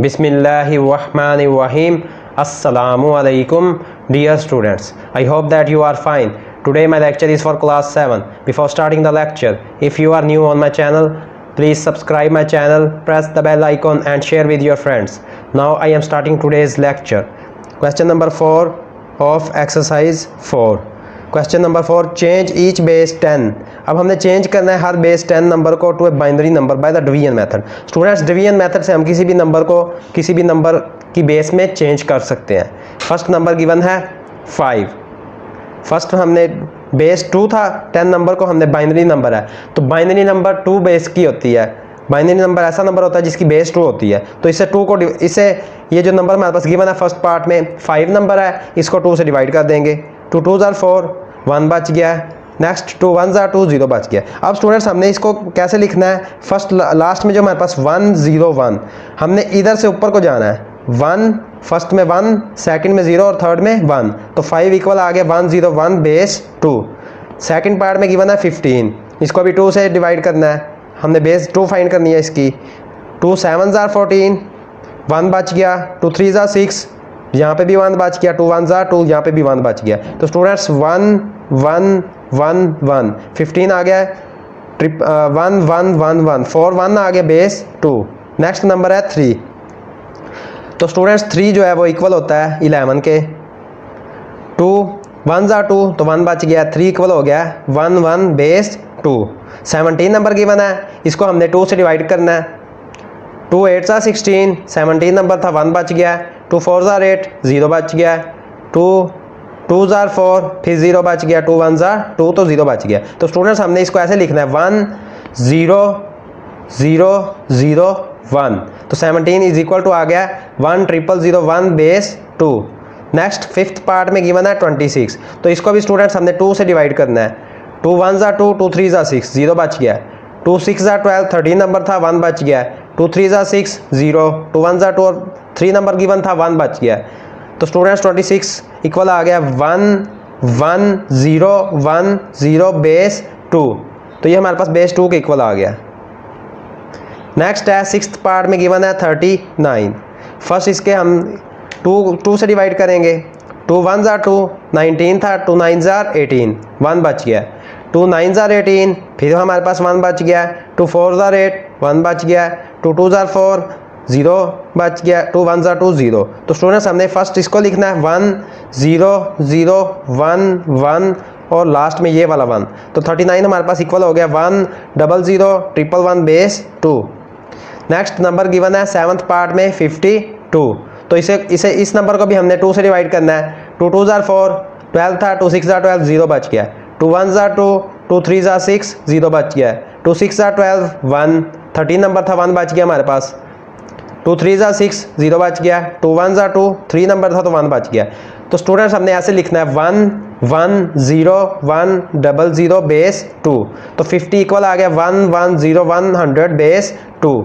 Bismillahirrahmanirrahim. Assalamu alaikum, dear students. I hope that you are fine. Today my lecture is for class 7. Before starting the lecture, if you are new on my channel, please subscribe my channel, press the bell icon and share with your friends. Now I am starting today's lecture. Question number 4 of exercise 4. Question number 4, change each base 10. अब हमने change करना है हर base 10 number को to a binary number by the division method. Students, division method से हम किसी भी नंबर को किसी भी नंबर की बेस में चेंज कर सकते हैं. फर्स्ट नंबर गिवन है 5. फर्स्ट हमने बेस 2 था, 10 नंबर को हमने बाइनरी नंबर है तो बाइनरी नंबर 2 बेस की होती है. बाइनरी नंबर ऐसा नंबर होता है जिसकी बेस 2 होती है. तो इससे 2 को इसे ये जो नंबर हमारे पास गिवन है फर्स्ट पार्ट में 5 नंबर है, इसको 2 से डिवाइड कर देंगे. 2 2s are 4, 1 बच गया. नेक्स्ट 2 1s are 2, 0 बच गया. अब स्टूडेंट्स हमने इसको कैसे लिखना है, फर्स्ट लास्ट में जो हमारे पास 1 0 1 हमने इधर से ऊपर को जाना है. 1 फर्स्ट में 1, सेकंड में 0 और थर्ड में 1. तो 5 इक्वल आ गया 1 0 1 बेस 2. सेकंड पार्ट में गिवन है 15, इसको भी 2 से डिवाइड करना है. हमने बेस 2 फाइंड करनी है इसकी. 2 7s are 14, 1 बच गया. 2 3s are 6, यहाँ पे भी 1 बच गया. 2 1s are 2, यहाँ पे भी 1 बच गया. तो स्टूडेंट्स 1 1 1 1 15 आ गया. 1 1 1 1 4 1 आ गया बेस 2. नेक्स्ट नंबर है 3. तो स्टूडेंट्स 3 जो है वो इक्वल होता है 11 के. 2 1s are 2 तो 1 बच गया. 3 इक्वल हो गया 1 1 बेस 2. 17 नंबर गिवन है, इसको हमने 2 से डिवाइड करना है. 2 8s are 16, 17 नंबर था 1 बच गया. 2 4s are 8, 0 बच गया. 2 2s are 4, फिर 0 बच गया. 2 1s are 2 तो 0 बच गया. तो स्टूडेंट्स हमने इसको ऐसे लिखना है 1 0 0 0 1. तो 17 इज इक्वल टू आ गया 1 0 0 0 1 बेस 2. नेक्स्ट फिफ्थ पार्ट में गिवन है 26, तो इसको भी स्टूडेंट्स हमने 2 से डिवाइड करना है. 2 1s are 2, 2 3s are 6, 0 बच गया. 2 6s are 12, 13 नंबर था 1 बच गया. 2 3s are 6, 0. 2 1s are 2 और 3 नंबर गिवन था 1 बच गया. तो स्टूडेंट्स 26 इक्वल आ गया 1 1 0 1 0 बेस 2. तो ये हमारे पास बेस 2 के इक्वल आ गया. नेक्स्ट है सिक्स्थ पार्ट में गिवन है 39. फर्स्ट इसके हम 2 से डिवाइड करेंगे. 2 1s are 2, 19 था. 2 9s are 18, 1 बच गया. 2 9s are 18, फिर हमारे पास 1 बच गया. 2 4s are 8, 1 बच गया. 2 2s are 4, 0 बच गया. 2 1s are 2, 0. तो स्टूडेंट्स हमने फर्स्ट इसको लिखना है 1 0 0 1 1 और लास्ट में ये वाला 1. तो 39 हमारे पास इक्वल हो गया 1 0 0 1 1 बेस 2. नेक्स्ट नंबर गिवन है सेवन्थ पार्ट में 52. तो इसे इस नंबर को भी हमने 2 से डिवाइड करना है. 2 2s are 4, 12 था. 2 6s are 12, 0 बच गया. 2 1s are 2, 2 3s are 6, 0 बच गया. 2 6s are 12, 1. 13 नंबर था 1 बच गया हमारे पास. 2 3s are 6, 0 बच गया. 2 1s are 2, 3 नंबर था तो 1 बच गया. तो स्टूडेंट्स हमने ऐसे लिखना है 1 1 0 1 0 0 बेस 2. तो 50 इक्वल आ गया 1 1 0 100 बेस 2.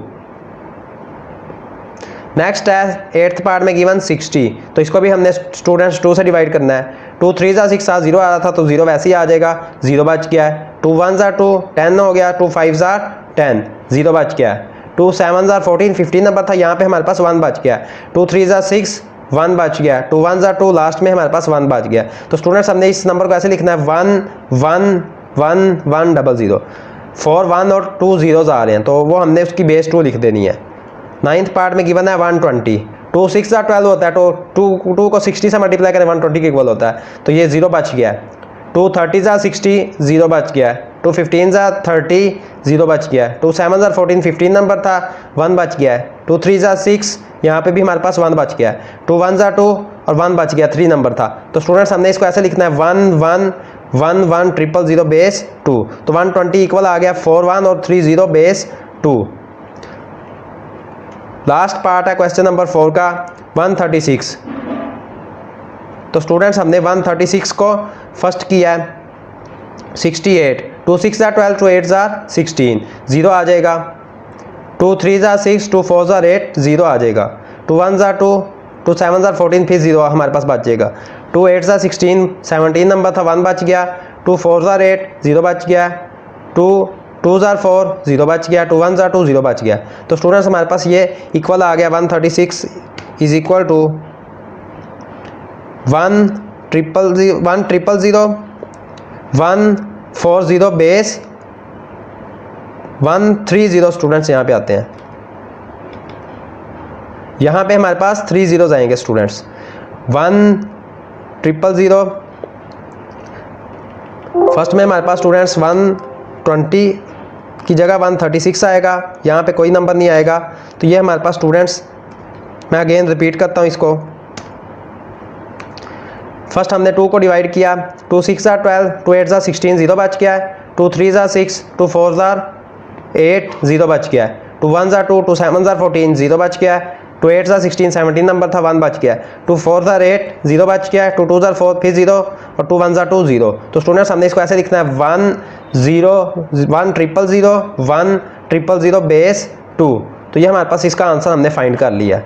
नेक्स्ट है एट्थ पार्ट में गिवन 60. तो इसको भी हमने स्टूडेंट्स 2 से डिवाइड करना है. 2 3s are 6 0 आ रहा था तो 0 वैसे ही आ जाएगा. 0 बच गया. 2 1s are 2, 10 हो गया. 2 5s are 10, 0 बच गया. 2 7s are 14, 15 नंबर था, यहाँ पे हमारे पास 1 बच गया. 2 3s are 6, 1 बच गया. 2 1s are 2, लास्ट में हमारे पास 1 बच गया. तो स्टूडेंट्स हमने इस नंबर को ऐसे लिखना है 1 1 1 1 0 0. 4 1 और 2 zeros आ रहे हैं तो वो हमने उसकी बेस 2 लिख देनी है. नाइन्थ पार्ट में गिवन है 120. 2 6s are 12 होता है तो 2 को 60 से मल्टीप्लाई करें 120 के इक्वल होता है. तो ये 0 बच गया. 2 30s are 60, 0 बच गया. 2 15s are 30, 0 बच गया. 2 7s are 14, 15 नंबर था 1 बच गया. 2 3s are 6, यहाँ पे भी हमारे पास 1 बच गया. 2 1s are 2 और 1 बच गया. 3 नंबर था. तो स्टूडेंट्स हमने इसको ऐसे लिखना है 1 1 1 1 0 0 बेस 2. तो 120 इक्वल आ गया 4 1 और 3 0 बेस 2. लास्ट पार्ट है क्वेश्चन नंबर 4 का 136. तो स्टूडेंट्स हमने 136 को फर्स्ट किया है 68. 2 6s are 12, 2 8s are 16, 0 आ जाएगा. 2 3s are 6, 2 4s are 8, 0 आ जाएगा. 2 1s are 2, 2 7s are 14, फिर 0 हमारे पास बच जाएगा. 2 8s are 16, 17 नंबर था 1 बच गया. 2 4s are 8, 0 बच गया. 2 2 ज़ार 4 0 बच गया, 2 1 ज़ार 2 0 बच गया। तो स्टूडेंट्स हमारे पास ये इक्वल आ गया 136 is equal to 1 triple 0 140 base 130। Students यहाँ पे आते हैं, यहाँ पे हमारे पास 3 ज़ीरोज़ आएंगे स्टूडेंट्स। 100 फर्स्ट में हमारे पास स्टूडेंट्स 120 की जगह 136 आएगा, यहाँ पे कोई नंबर नहीं आएगा। तो ये हमारे पास स्टूडेंट्स, मैं अगेन रिपीट करता हूँ इसको। फर्स्ट हमने 2 को डिवाइड किया, 2 6 ज़ार 12, 2 8 ज़ार 16 0 बच गया है, 2 3 ज़ार 6, 2 4 ज़ार 8 0 बच गया है, 2 1 ज़ार 2, 2 7 ज़ार 14 0 बच गया है, 2 8 ज़ार 16 17 नंबर था 1 बच गया है, 2 4 ज़ार 8 0 बच गया है, 2 2 ज़ार 4 फिर 0 और 2 1 ज़ार 2 0। तो स्टूडेंट्स हमने इसको ऐसे लिखना है 100 बेस 2। तो ये हमारे पास इसका आंसर हमने फाइंड कर लिया।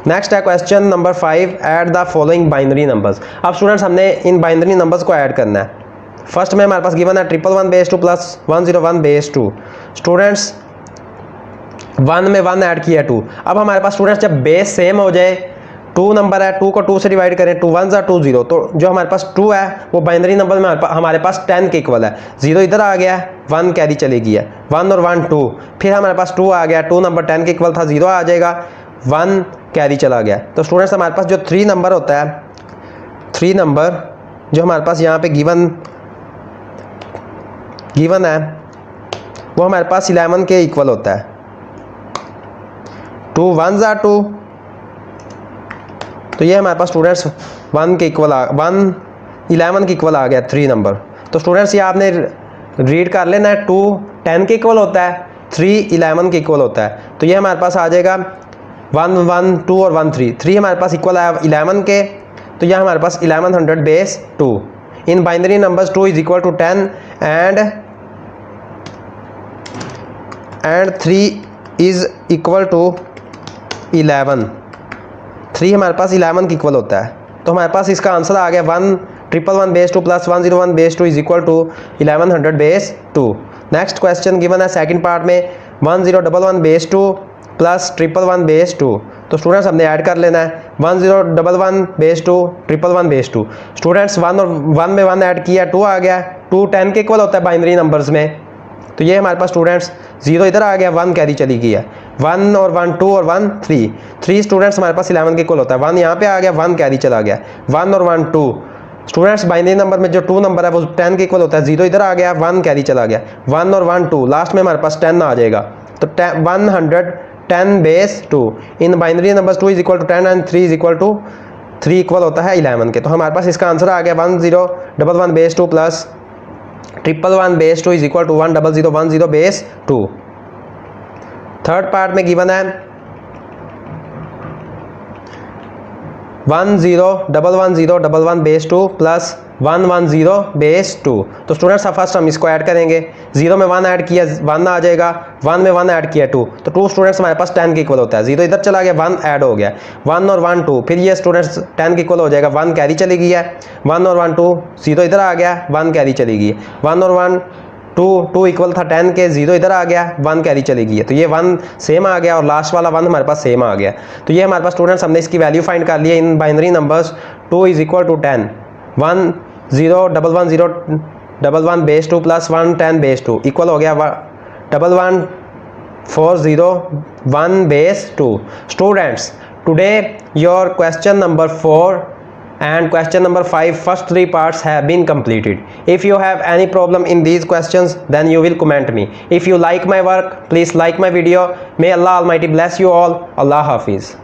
नेक्स्ट है question number 5, add the following binary numbers. अब स्टूडेंट्स हमने इन बाइनरी नंबर्स को ऐड करना है। फर्स्ट में हमारे पास गिवन है 111 बेस 2 प्लस 101 बेस 2। स्टूडेंट्स 1 में 1 ऐड किया 2। अब हमारे पास स्टूडेंट्स जब बेस सेम हो जाए, 2 नंबर है, 2 को 2 से डिवाइड करें, 2 1 ज़ार 2 0, तो जो हमारे पास 2 है वो बाइनरी नंबर में हमारे पास 10 के इक्वल है। 0 इधर आ गया, 1 कैरी चली गई है, 1 और 1 2, फिर हमारे पास 2 आ गया, 2 नंबर 10 के इक्वल था, 0 आ जाएगा, 1 कैरी चला गया। तो स्टूडेंट्स हमारे पास जो 3 नंबर होता है, 3 नंबर जो हमारे पास यहाँ पे गिवन है वो हमारे पास 11 के इक्वल होता है। 2 1 ज़ार 2, तो ये हमारे पास स्टूडेंट्स 11 के इक्वल आ गया 3 नंबर। तो स्टूडेंट्स ये आपने रीड कर लेना है, 2 10 के इक्वल होता है, 3 11 के इक्वल होता है। तो ये हमारे पास आ जाएगा 1 1 2 और 1 3, 3 हमारे पास इक्वल है 11 के, तो यह हमारे पास 1100 base 2। In binary numbers 2 is equal to 10 and 3 is equal to 11। 3 हमारे पास 11 के इक्वल होता है। तो हमारे पास इसका आंसर आ गया 111 base 2 plus 101 base 2 is equal to 1100 base 2। Next question given है सेकंड पार्ट में 1011 बेस 2 प्लस 111 बेस 2। तो स्टूडेंट्स हमने ऐड कर लेना है 1011 बेस 2 111 बेस 2। स्टूडेंट्स 1 और 1 में 1 ऐड किया, 2 आ गया, 2 10 के इक्वल होता है बाइनरी नंबर्स में। तो ये हमारे पास स्टूडेंट्स 0 इधर आ गया, 1 कैरी चली गई है, 1 और 1 2 और 1 3 स्टूडेंट्स हमारे पास 11 के इक्वल होता है। 1 यहाँ पे आ गया, 1 कैरी चला गया, 1 और 1 2। स्टूडेंट्स बाइनरी नंबर में जो 2 नंबर है वो 10 के इक्वल होता है। 0 इधर आ गया, 1 कैरी चला गया, 1 और 1 2, लास्ट में हमारे पास 10 आ जाएगा। तो 110 base 2। In binary numbers 2 is equal to 10 and 3 is equal to 3 equal होता है 11 के। तो हमारे पास इसका आंसर आ गया 1011 base 2 plus 111 base 2 is equal to 10010 base 2। Third part में गिवन है 1011 बेस 2 प्लस 110 बेस 2। तो स्टूडेंट्स फर्स्ट हम इसको ऐड करेंगे, 0 में 1 ऐड किया 1 आ जाएगा, 1 में 1 ऐड किया 2, तो 2 स्टूडेंट्स हमारे पास 10 के इक्वल होता है। 0 इधर चला गया, 1 ऐड हो गया, 1 और 1 2, फिर ये स्टूडेंट्स 10 के इक्वल हो जाएगा, 1 कैरी चली गई है, 1 और 1 2, 0 इधर आ गया, 1 कैरी चली गई, 1 और 1 2 इक्वल था 10 के, 0 इधर आ गया, 1 कैरी चली गई है। तो ये 1 सेम आ गया और लास्ट वाला 1 हमारे पास सेम आ गया। तो ये हमारे पास स्टूडेंट्स हमने इसकी वैल्यू फाइंड कर ली है in binary numbers. 2 is equal to 10, 1011 base 2 plus 110 base 2 equal हो गया 11401 base 2। Students today your question number 4 and question number 5 first 3 parts have been completed. If you have any problem in these questions then you will comment me. If you like my work please like my video. May Allah Almighty bless you all. Allah Hafiz.